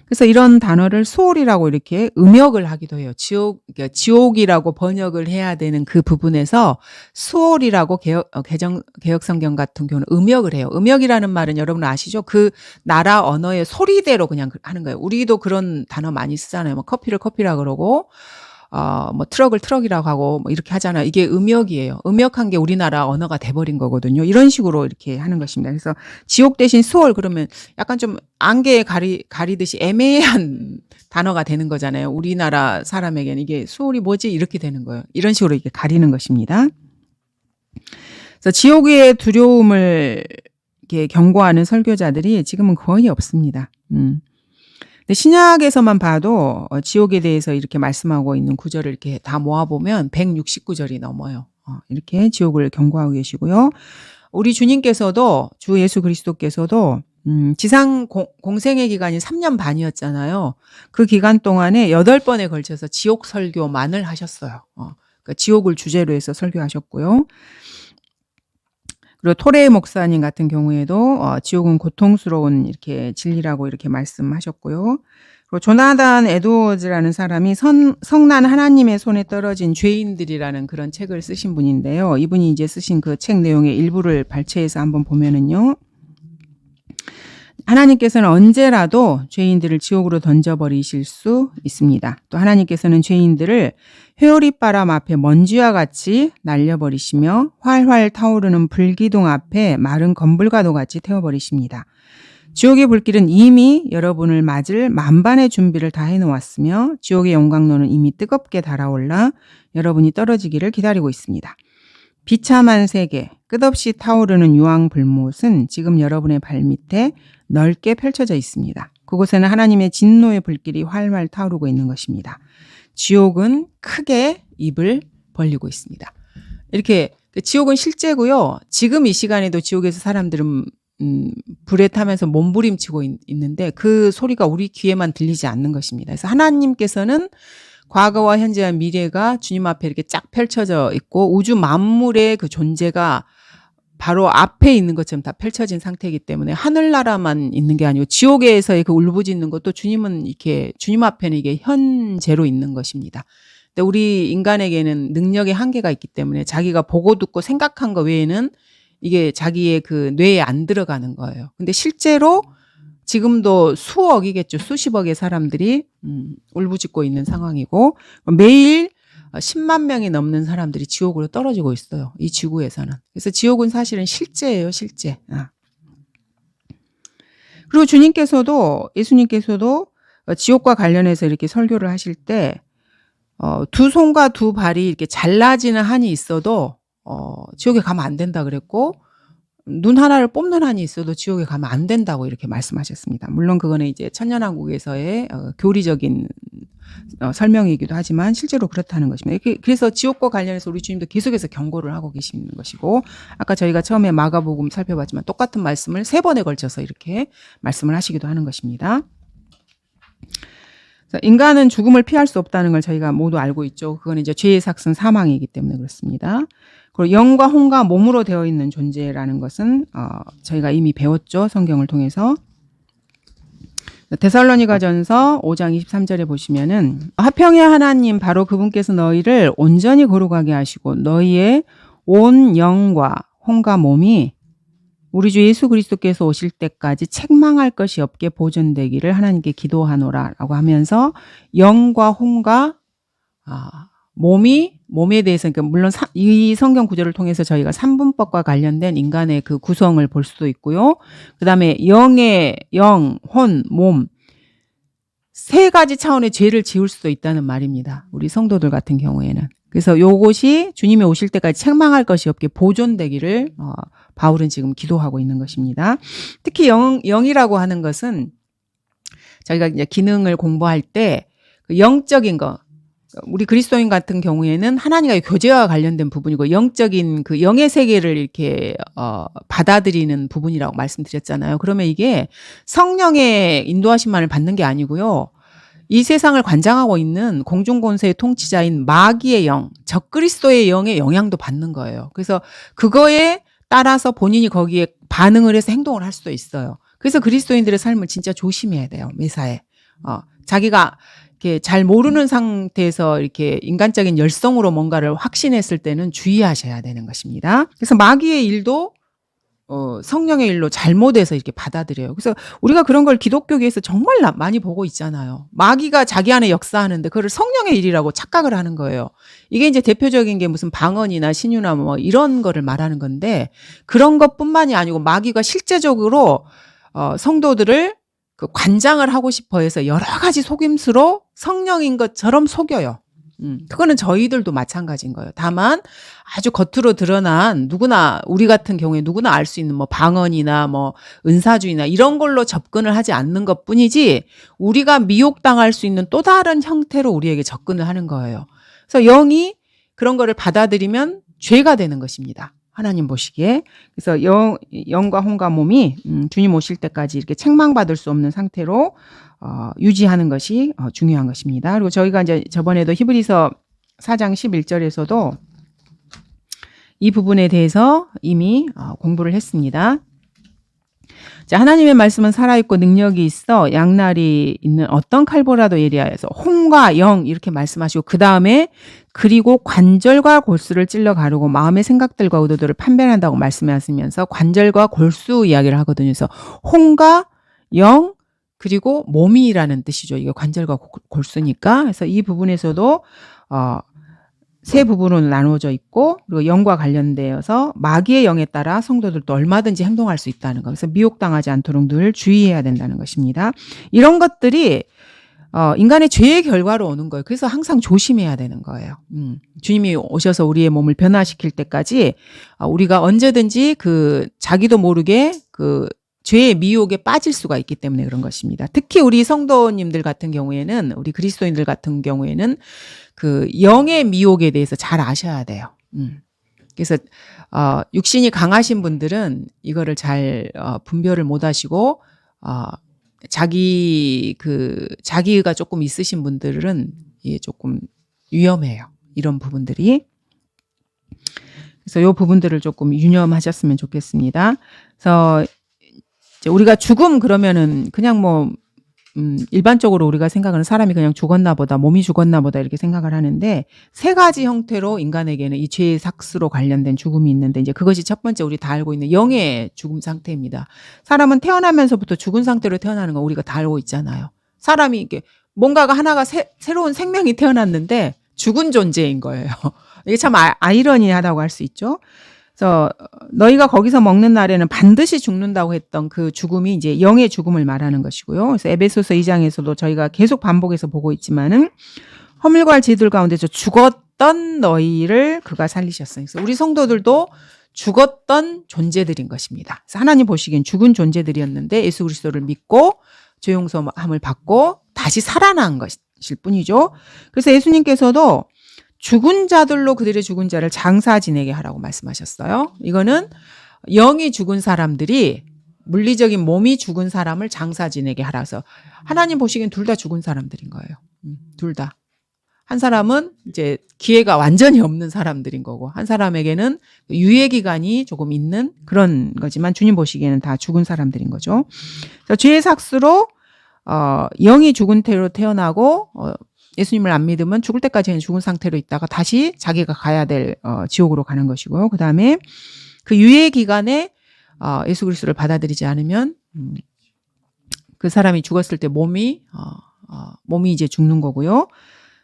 그래서 이런 단어를 수올이라고 이렇게 음역을 하기도 해요. 그러니까 지옥이라고 번역을 해야 되는 그 부분에서 수올이라고 개역 성경 같은 경우는 음역을 해요. 음역이라는 말은 여러분 아시죠? 그 나라 언어의 소리대로 그냥 하는 거예요. 우리도 그런 단어 많이 쓰잖아요. 뭐 커피를 커피라 그러고 뭐 트럭을 트럭이라고 하고 뭐 이렇게 하잖아요. 이게 음역이에요. 음역한 게 우리나라 언어가 돼버린 거거든요. 이런 식으로 이렇게 하는 것입니다. 그래서 지옥 대신 수월 그러면 약간 좀 안개에 가리듯이 애매한 단어가 되는 거잖아요. 우리나라 사람에게는 이게 수월이 뭐지? 이렇게 되는 거예요. 이런 식으로 이렇게 가리는 것입니다. 그래서 지옥의 두려움을 이렇게 경고하는 설교자들이 지금은 거의 없습니다. 근데 신약에서만 봐도 지옥에 대해서 이렇게 말씀하고 있는 구절을 이렇게 다 모아보면 169절이 넘어요. 이렇게 지옥을 경고하고 계시고요. 우리 주님께서도 주 예수 그리스도께서도 지상 공생의 기간이 3년 반이었잖아요. 그 기간 동안에 8번에 걸쳐서 지옥 설교만을 하셨어요. 그러니까 지옥을 주제로 해서 설교하셨고요. 그리고 토레 목사님 같은 경우에도 지옥은 고통스러운 이렇게 진리라고 이렇게 말씀하셨고요. 그리고 조나단 에드워즈라는 사람이 성난 하나님의 손에 떨어진 죄인들이라는 그런 책을 쓰신 분인데요. 이분이 이제 쓰신 그 책 내용의 일부를 발췌해서 한번 보면은요. 하나님께서는 언제라도 죄인들을 지옥으로 던져버리실 수 있습니다. 또 하나님께서는 죄인들을 회오리바람 앞에 먼지와 같이 날려버리시며 활활 타오르는 불기둥 앞에 마른 건불과도 같이 태워버리십니다. 지옥의 불길은 이미 여러분을 맞을 만반의 준비를 다 해놓았으며 지옥의 용광로는 이미 뜨겁게 달아올라 여러분이 떨어지기를 기다리고 있습니다. 비참한 세계, 끝없이 타오르는 유황 불못은 지금 여러분의 발밑에 넓게 펼쳐져 있습니다. 그곳에는 하나님의 진노의 불길이 활활 타오르고 있는 것입니다. 지옥은 크게 입을 벌리고 있습니다. 이렇게 지옥은 실제고요. 지금 이 시간에도 지옥에서 사람들은 불에 타면서 몸부림치고 있는데 그 소리가 우리 귀에만 들리지 않는 것입니다. 그래서 하나님께서는 과거와 현재와 미래가 주님 앞에 이렇게 쫙 펼쳐져 있고 우주 만물의 그 존재가 바로 앞에 있는 것처럼 다 펼쳐진 상태이기 때문에 하늘나라만 있는 게 아니고 지옥에서의 그 울부짖는 것도 주님은 이렇게 주님 앞에는 이게 현재로 있는 것입니다. 근데 우리 인간에게는 능력의 한계가 있기 때문에 자기가 보고 듣고 생각한 거 외에는 이게 자기의 그 뇌에 안 들어가는 거예요. 근데 실제로 지금도 수억이겠죠. 수십억의 사람들이 울부짖고 있는 상황이고 매일 10만 명이 넘는 사람들이 지옥으로 떨어지고 있어요. 이 지구에서는. 그래서 지옥은 사실은 실제예요. 실제. 그리고 예수님께서도 지옥과 관련해서 이렇게 설교를 하실 때 두 손과 두 발이 이렇게 잘라지는 한이 있어도 지옥에 가면 안 된다 그랬고 눈 하나를 뽑는 한이 있어도 지옥에 가면 안 된다고 이렇게 말씀하셨습니다. 물론 그거는 이제 천년왕국에서의 교리적인 설명이기도 하지만 실제로 그렇다는 것입니다. 그래서 지옥과 관련해서 우리 주님도 계속해서 경고를 하고 계시는 것이고 아까 저희가 처음에 마가복음 살펴봤지만 똑같은 말씀을 3번에 걸쳐서 이렇게 말씀을 하시기도 하는 것입니다. 인간은 죽음을 피할 수 없다는 걸 저희가 모두 알고 있죠. 그건 이제 죄의 삭은 사망이기 때문에 그렇습니다. 그리고 영과 혼과 몸으로 되어 있는 존재라는 것은 저희가 이미 배웠죠. 성경을 통해서. 데살로니가전서 5장 23절에 보시면은 화평의 하나님 바로 그분께서 너희를 온전히 거룩하게 하시고 너희의 온 영과 혼과 몸이 우리 주 예수 그리스도께서 오실 때까지 책망할 것이 없게 보존되기를 하나님께 기도하노라라고 하면서 영과 혼과 몸에 대해서 그러니까 물론 이 성경 구절을 통해서 저희가 삼분법과 관련된 인간의 그 구성을 볼 수도 있고요. 그다음에 영의 영, 혼, 몸 3가지 차원의 죄를 지을 수도 있다는 말입니다. 우리 성도들 같은 경우에는. 그래서 요것이 주님이 오실 때까지 책망할 것이 없게 보존되기를 바울은 지금 기도하고 있는 것입니다. 특히 영이라고 하는 것은 저희가 이제 기능을 공부할 때 그 영적인 거 우리 그리스도인 같은 경우에는 하나님과의 교제와 관련된 부분이고 영적인 그 영의 세계를 이렇게 받아들이는 부분이라고 말씀드렸잖아요. 그러면 이게 성령의 인도하심만을 받는 게 아니고요. 이 세상을 관장하고 있는 공중권세의 통치자인 마귀의 영, 적그리스도의 영의 영향도 받는 거예요. 그래서 그거에 따라서 본인이 거기에 반응을 해서 행동을 할 수도 있어요. 그래서 그리스도인들의 삶을 진짜 조심해야 돼요. 매사에. 자기가 이렇게 잘 모르는 상태에서 이렇게 인간적인 열성으로 뭔가를 확신했을 때는 주의하셔야 되는 것입니다. 그래서 마귀의 일도 성령의 일로 잘못해서 이렇게 받아들여요. 그래서 우리가 그런 걸 기독교계에서 정말 많이 보고 있잖아요. 마귀가 자기 안에 역사하는데 그걸 성령의 일이라고 착각을 하는 거예요. 이게 이제 대표적인 게 무슨 방언이나 신유나 뭐 이런 거를 말하는 건데 그런 것뿐만이 아니고 마귀가 실제적으로 성도들을 그 관장을 하고 싶어 해서 여러 가지 속임수로 성령인 것처럼 속여요. 그거는 저희들도 마찬가지인 거예요. 다만 아주 겉으로 드러난 누구나 우리 같은 경우에 누구나 알 수 있는 뭐 방언이나 뭐 은사주의나 이런 걸로 접근을 하지 않는 것뿐이지 우리가 미혹당할 수 있는 또 다른 형태로 우리에게 접근을 하는 거예요. 그래서 영이 그런 거를 받아들이면 죄가 되는 것입니다. 하나님 보시기에. 그래서 영과 혼과 몸이 주님 오실 때까지 이렇게 책망받을 수 없는 상태로 유지하는 것이 중요한 것입니다. 그리고 저희가 이제 저번에도 히브리서 4장 11절에서도 이 부분에 대해서 이미 공부를 했습니다. 자, 하나님의 말씀은 살아있고 능력이 있어 양날이 있는 어떤 칼보라도 예리하여서 혼과 영 이렇게 말씀하시고 그 다음에 그리고 관절과 골수를 찔러 가르고 마음의 생각들과 의도들을 판별한다고 말씀하시면서 관절과 골수 이야기를 하거든요. 그래서 혼과 영 그리고 몸이라는 뜻이죠. 이게 관절과 골수니까. 그래서 이 부분에서도 세 부분으로 나누어져 있고 그리고 영과 관련되어서 마귀의 영에 따라 성도들도 얼마든지 행동할 수 있다는 것. 그래서 미혹당하지 않도록 늘 주의해야 된다는 것입니다. 이런 것들이 인간의 죄의 결과로 오는 거예요. 그래서 항상 조심해야 되는 거예요. 주님이 오셔서 우리의 몸을 변화시킬 때까지 우리가 언제든지 그 자기도 모르게 그 죄의 미혹에 빠질 수가 있기 때문에 그런 것입니다. 특히 우리 성도님들 같은 경우에는, 우리 그리스도인들 같은 경우에는 그 영의 미혹에 대해서 잘 아셔야 돼요. 그래서 육신이 강하신 분들은 이거를 잘 분별을 못 하시고 자기가 조금 있으신 분들은 이게 조금 위험해요. 이런 부분들이. 그래서 이 부분들을 조금 유념하셨으면 좋겠습니다. 그래서 이제 우리가 죽음 그러면은 그냥 뭐 일반적으로 우리가 생각하는 사람이 그냥 죽었나 보다, 몸이 죽었나 보다 이렇게 생각을 하는데 세 가지 형태로 인간에게는 이 죄의 삭스로 관련된 죽음이 있는데 이제 그것이 첫 번째 우리 다 알고 있는 영의 죽음 상태입니다. 사람은 태어나면서부터 죽은 상태로 태어나는 거 우리가 다 알고 있잖아요. 사람이 이게 뭔가가 하나가 새로운 생명이 태어났는데 죽은 존재인 거예요. 이게 참 아이러니하다고 할 수 있죠. 그래서 너희가 거기서 먹는 날에는 반드시 죽는다고 했던 그 죽음이 이제 영의 죽음을 말하는 것이고요. 그래서 에베소서 2장에서도 저희가 계속 반복해서 보고 있지만은 허물과 죄들 가운데서 죽었던 너희를 그가 살리셨어요. 그래서 우리 성도들도 죽었던 존재들인 것입니다. 그래서 하나님 보시기엔 죽은 존재들이었는데 예수 그리스도를 믿고 죄 용서함을 받고 다시 살아난 것일 뿐이죠. 그래서 예수님께서도 죽은 자들로 그들의 죽은 자를 장사 지내게 하라고 말씀하셨어요. 이거는 영이 죽은 사람들이 물리적인 몸이 죽은 사람을 장사 지내게 하라서 하나님 보시기엔 둘 다 죽은 사람들인 거예요. 둘 다. 한 사람은 이제 기회가 완전히 없는 사람들인 거고 한 사람에게는 유예 기간이 조금 있는 그런 거지만 주님 보시기에는 다 죽은 사람들인 거죠. 그래서 죄의 삭스로 영이 죽은 태로 태어나고 예수님을 안 믿으면 죽을 때까지는 죽은 상태로 있다가 다시 자기가 가야 될 지옥으로 가는 것이고요. 그 다음에 그 유예 기간에 예수 그리스도를 받아들이지 않으면 그 사람이 죽었을 때 몸이 이제 죽는 거고요.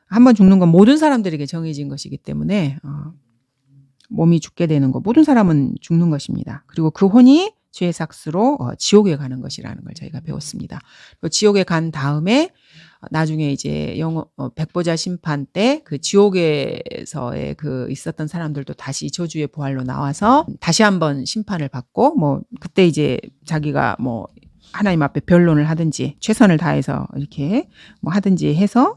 한번 죽는 건 모든 사람들에게 정해진 것이기 때문에 몸이 죽게 되는 거. 모든 사람은 죽는 것입니다. 그리고 그 혼이 죄의 삭스로 지옥에 가는 것이라는 걸 저희가 배웠습니다. 그리고 지옥에 간 다음에 나중에 이제 백보자 심판 때 그 지옥에서의 그 있었던 사람들도 다시 저주의 부활로 나와서 다시 한번 심판을 받고 뭐 그때 이제 자기가 뭐 하나님 앞에 변론을 하든지 최선을 다해서 이렇게 뭐 하든지 해서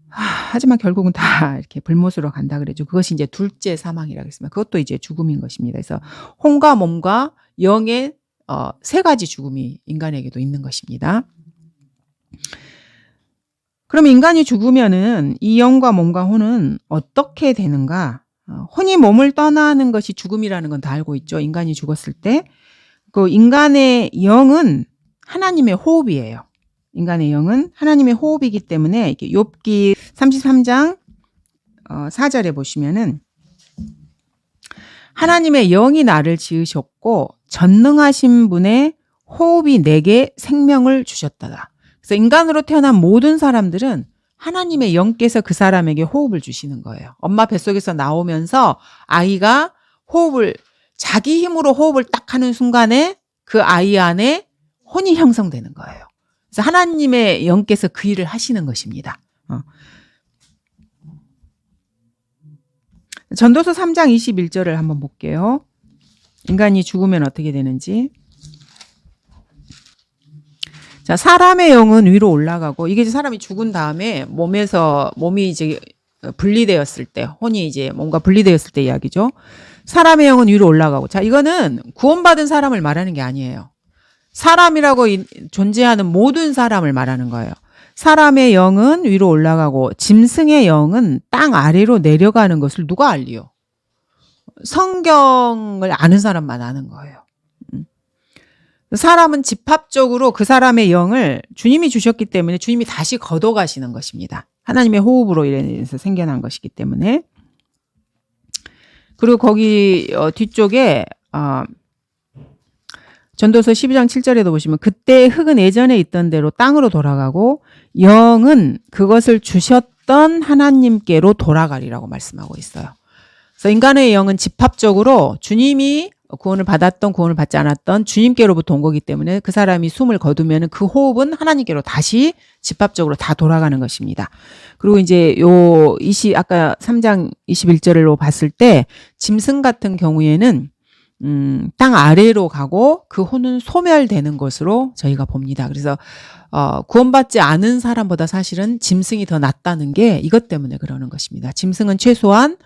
하지만 결국은 다 이렇게 불못으로 간다 그러죠. 그것이 이제 둘째 사망이라고 했습니다. 그것도 이제 죽음인 것입니다. 그래서 혼과 몸과 영의 세 가지 죽음이 인간에게도 있는 것입니다. 그럼 인간이 죽으면은 이 영과 몸과 혼은 어떻게 되는가? 혼이 몸을 떠나는 것이 죽음이라는 건 다 알고 있죠. 인간이 죽었을 때. 그 인간의 영은 하나님의 호흡이에요. 인간의 영은 하나님의 호흡이기 때문에 이렇게 욥기 33장 4절에 보시면은 하나님의 영이 나를 지으셨고 전능하신 분의 호흡이 내게 생명을 주셨다다. 그래서 인간으로 태어난 모든 사람들은 하나님의 영께서 그 사람에게 호흡을 주시는 거예요. 엄마 뱃속에서 나오면서 아이가 호흡을 자기 힘으로 호흡을 딱 하는 순간에 그 아이 안에 혼이 형성되는 거예요. 그래서 하나님의 영께서 그 일을 하시는 것입니다. 전도서 3장 21절을 한번 볼게요. 인간이 죽으면 어떻게 되는지. 자, 사람의 영은 위로 올라가고 이게 사람이 죽은 다음에 몸이 이제 분리되었을 때, 혼이 이제 뭔가 분리되었을 때 이야기죠. 사람의 영은 위로 올라가고. 자, 이거는 구원받은 사람을 말하는 게 아니에요. 사람이라고 존재하는 모든 사람을 말하는 거예요. 사람의 영은 위로 올라가고 짐승의 영은 땅 아래로 내려가는 것을 누가 알리요? 성경을 아는 사람만 아는 거예요. 사람은 집합적으로 그 사람의 영을 주님이 주셨기 때문에 주님이 다시 걷어가시는 것입니다. 하나님의 호흡으로 인해서 생겨난 것이기 때문에. 그리고 거기 뒤쪽에 전도서 12장 7절에도 보시면 그때 흙은 예전에 있던 대로 땅으로 돌아가고 영은 그것을 주셨던 받았던 하나님께로 돌아가리라고 말씀하고 있어요. 그래서 인간의 영은 집합적으로 주님이 구원을 받았던 구원을 받지 않았던 주님께로부터 온 거기 때문에 그 사람이 숨을 거두면 그 호흡은 하나님께로 다시 집합적으로 다 돌아가는 것입니다. 그리고 이제 아까 3장 21절로 봤을 때 짐승 같은 경우에는 땅 아래로 가고 그 혼은 소멸되는 것으로 저희가 봅니다. 그래서 구원받지 않은 사람보다 사실은 짐승이 더 낫다는 게 이것 때문에 그러는 것입니다. 짐승은 최소한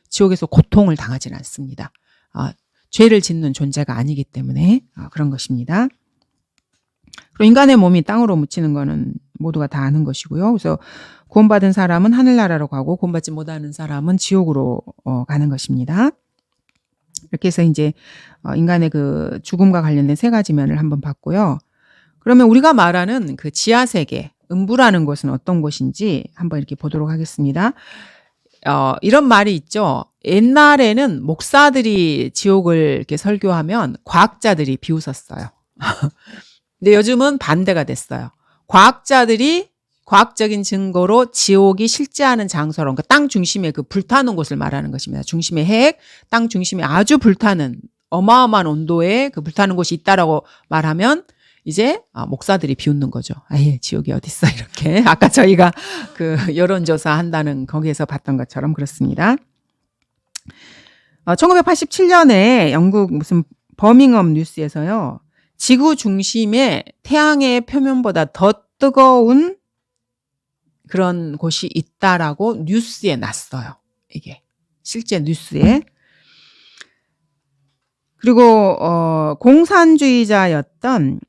지옥에서 고통을 당하지는 않습니다. 죄를 짓는 존재가 아니기 때문에 그런 것입니다. 그리고 인간의 몸이 땅으로 묻히는 거는 모두가 다 아는 것이고요. 그래서 구원받은 사람은 하늘나라로 가고 구원받지 못하는 사람은 지옥으로 가는 것입니다. 이렇게 해서 이제 인간의 그 죽음과 관련된 세 가지 면을 한번 봤고요. 그러면 우리가 말하는 그 지하세계, 음부라는 곳은 어떤 곳인지 한번 이렇게 보도록 하겠습니다. 이런 말이 있죠. 옛날에는 목사들이 지옥을 이렇게 설교하면 과학자들이 비웃었어요. 근데 요즘은 반대가 됐어요. 과학자들이 과학적인 증거로 지옥이 실제하는 장소로, 그러니까 땅 중심에 그 불타는 곳을 말하는 것입니다. 중심의 핵, 땅 중심에 아주 불타는 어마어마한 온도의 그 불타는 곳이 있다라고 말하면 이제 목사들이 비웃는 거죠. 아예 지옥이 어딨어 이렇게. 아까 저희가 그 여론조사 한다는 거기에서 봤던 것처럼 그렇습니다. 1987년에 영국 무슨 버밍엄 뉴스에서요. 지구 중심에 태양의 표면보다 더 뜨거운 그런 곳이 있다라고 뉴스에 났어요. 이게 실제 뉴스에. 그리고 공산주의자였던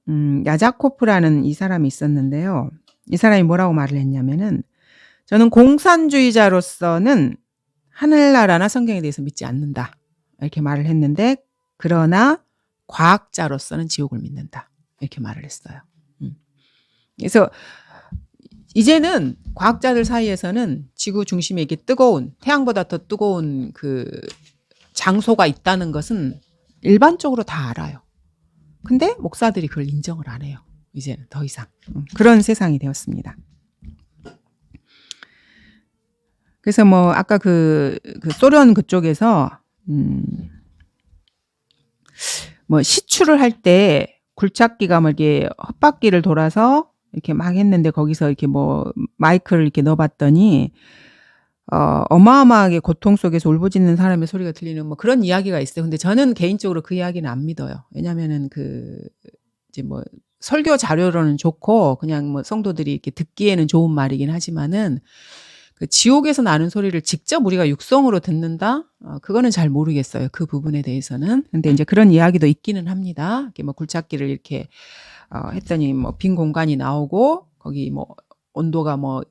야자코프라는 이 사람이 있었는데요. 이 사람이 뭐라고 말을 했냐면은 저는 공산주의자로서는 하늘나라나 성경에 대해서 믿지 않는다. 이렇게 말을 했는데 그러나 과학자로서는 지옥을 믿는다. 이렇게 말을 했어요. 그래서 이제는 과학자들 사이에서는 지구 중심에 이렇게 뜨거운 태양보다 더 뜨거운 그 장소가 있다는 것은 일반적으로 다 알아요. 근데 목사들이 그걸 인정을 안 해요. 이제는 더 이상. 그런 세상이 되었습니다. 그래서 뭐 아까 그 소련 그쪽에서 뭐 시추를 할 때 굴착기가 뭐 이렇게 헛바퀴를 돌아서 이렇게 막 했는데 거기서 이렇게 뭐 마이크를 이렇게 넣어봤더니 어마어마하게 고통 속에서 울부짖는 사람의 소리가 들리는 뭐 그런 이야기가 있어요. 근데 저는 개인적으로 그 이야기는 안 믿어요. 왜냐면은 이제 뭐 설교 자료로는 좋고 그냥 뭐 성도들이 이렇게 듣기에는 좋은 말이긴 하지만은 그 지옥에서 나는 소리를 직접 우리가 육성으로 듣는다? 그거는 잘 모르겠어요. 그 부분에 대해서는. 근데 이제 그런 이야기도 있기는 합니다. 이렇게 뭐 굴착기를 이렇게 했더니 뭐 빈 공간이 나오고 거기 뭐 온도가 뭐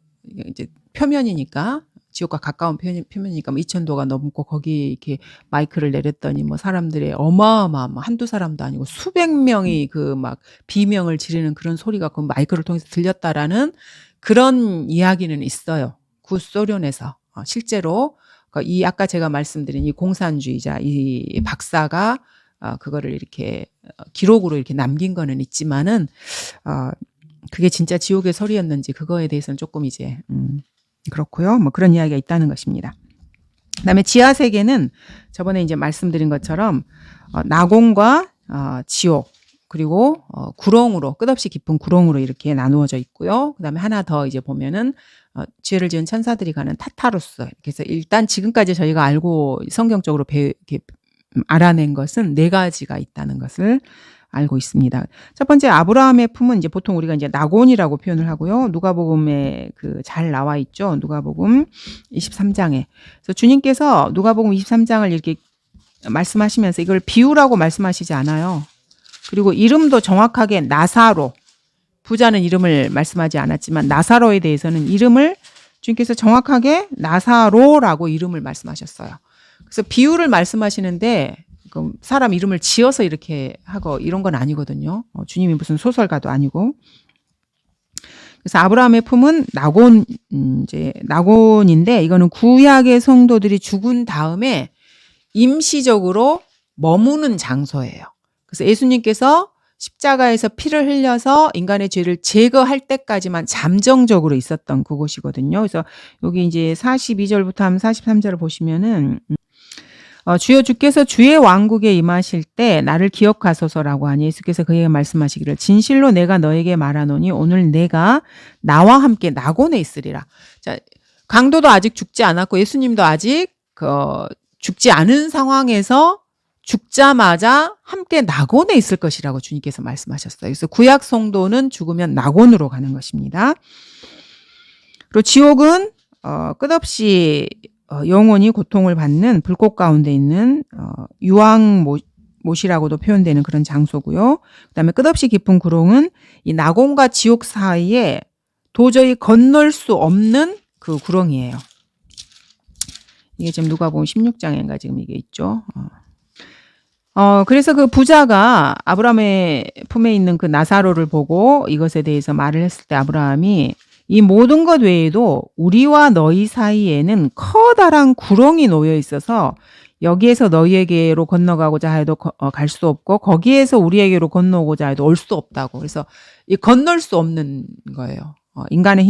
이제 표면이니까 지옥과 가까운 표면이니까 뭐 2000도가 넘고 거기 이렇게 마이크를 내렸더니 뭐 사람들의 어마어마한 한두 사람도 아니고 수백 명이 그 막 비명을 지르는 그런 소리가 그 마이크를 통해서 들렸다라는 그런 이야기는 있어요. 구소련에서 실제로 이 아까 제가 말씀드린 이 공산주의자 이 박사가 그거를 이렇게 기록으로 이렇게 남긴 거는 있지만은 그게 진짜 지옥의 소리였는지 그거에 대해서는 조금 이제 그렇고요. 뭐 그런 이야기가 있다는 것입니다. 그다음에 지하 세계는 저번에 이제 말씀드린 것처럼 낙원과 지옥 그리고 구렁으로 끝없이 깊은 구렁으로 이렇게 나누어져 있고요. 그다음에 하나 더 이제 보면은 죄를 지은 천사들이 가는 타타루스. 그래서 일단 지금까지 저희가 알고 성경적으로 이렇게 알아낸 것은 네 가지가 있다는 것을 알고 있습니다. 첫 번째 아브라함의 품은 이제 보통 우리가 이제 낙원이라고 표현을 하고요. 누가복음에 잘 나와 있죠. 누가복음 23장에. 그래서 주님께서 누가복음 23장을 이렇게 말씀하시면서 이걸 비유라고 말씀하시지 않아요. 그리고 이름도 정확하게 나사로, 부자는 이름을 말씀하지 않았지만 나사로에 대해서는 이름을 주님께서 정확하게 나사로라고 이름을 말씀하셨어요. 그래서 비유를 말씀하시는데 사람 이름을 지어서 이렇게 하고 이런 건 아니거든요. 주님이 무슨 소설가도 아니고. 그래서 아브라함의 품은 낙원인데 이거는 구약의 성도들이 죽은 다음에 임시적으로 머무는 장소예요. 그래서 예수님께서 십자가에서 피를 흘려서 인간의 죄를 제거할 때까지만 잠정적으로 있었던 그곳이거든요. 그래서 여기 이제 42절부터 하면 43절을 보시면은 주여 주께서 주의 왕국에 임하실 때 나를 기억하소서라고 하니 예수께서 그에게 말씀하시기를 진실로 내가 너에게 말하노니 오늘 내가 나와 함께 낙원에 있으리라. 자, 강도도 아직 죽지 않았고 예수님도 아직 죽지 않은 상황에서 죽자마자 함께 낙원에 있을 것이라고 주님께서 말씀하셨어요. 그래서 구약 성도는 죽으면 낙원으로 가는 것입니다. 그리고 지옥은 끝없이 영원히 고통을 받는 불꽃 가운데 있는 유황못이라고도 표현되는 그런 장소고요. 그다음에 끝없이 깊은 구렁은 이 낙원과 지옥 사이에 도저히 건널 수 없는 그 구렁이에요. 이게 지금 누가복음 16장인가 지금 이게 있죠. 그래서 그 부자가 아브라함의 품에 있는 그 나사로를 보고 이것에 대해서 말을 했을 때 아브라함이 이 모든 것 외에도 우리와 너희 사이에는 커다란 구렁이 놓여 있어서 여기에서 너희에게로 건너가고자 해도 갈 수 없고 거기에서 우리에게로 건너오고자 해도 올 수 없다고. 그래서 이 건널 수 없는 거예요. 인간의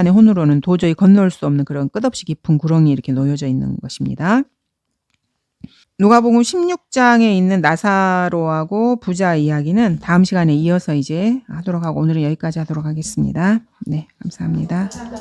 혼으로는 도저히 건널 수 없는 그런 끝없이 깊은 구렁이 이렇게 놓여져 있는 것입니다. 누가복음 16장에 있는 나사로하고 부자 이야기는 다음 시간에 이어서 이제 하도록 하고 오늘은 여기까지 하도록 하겠습니다. 네, 감사합니다.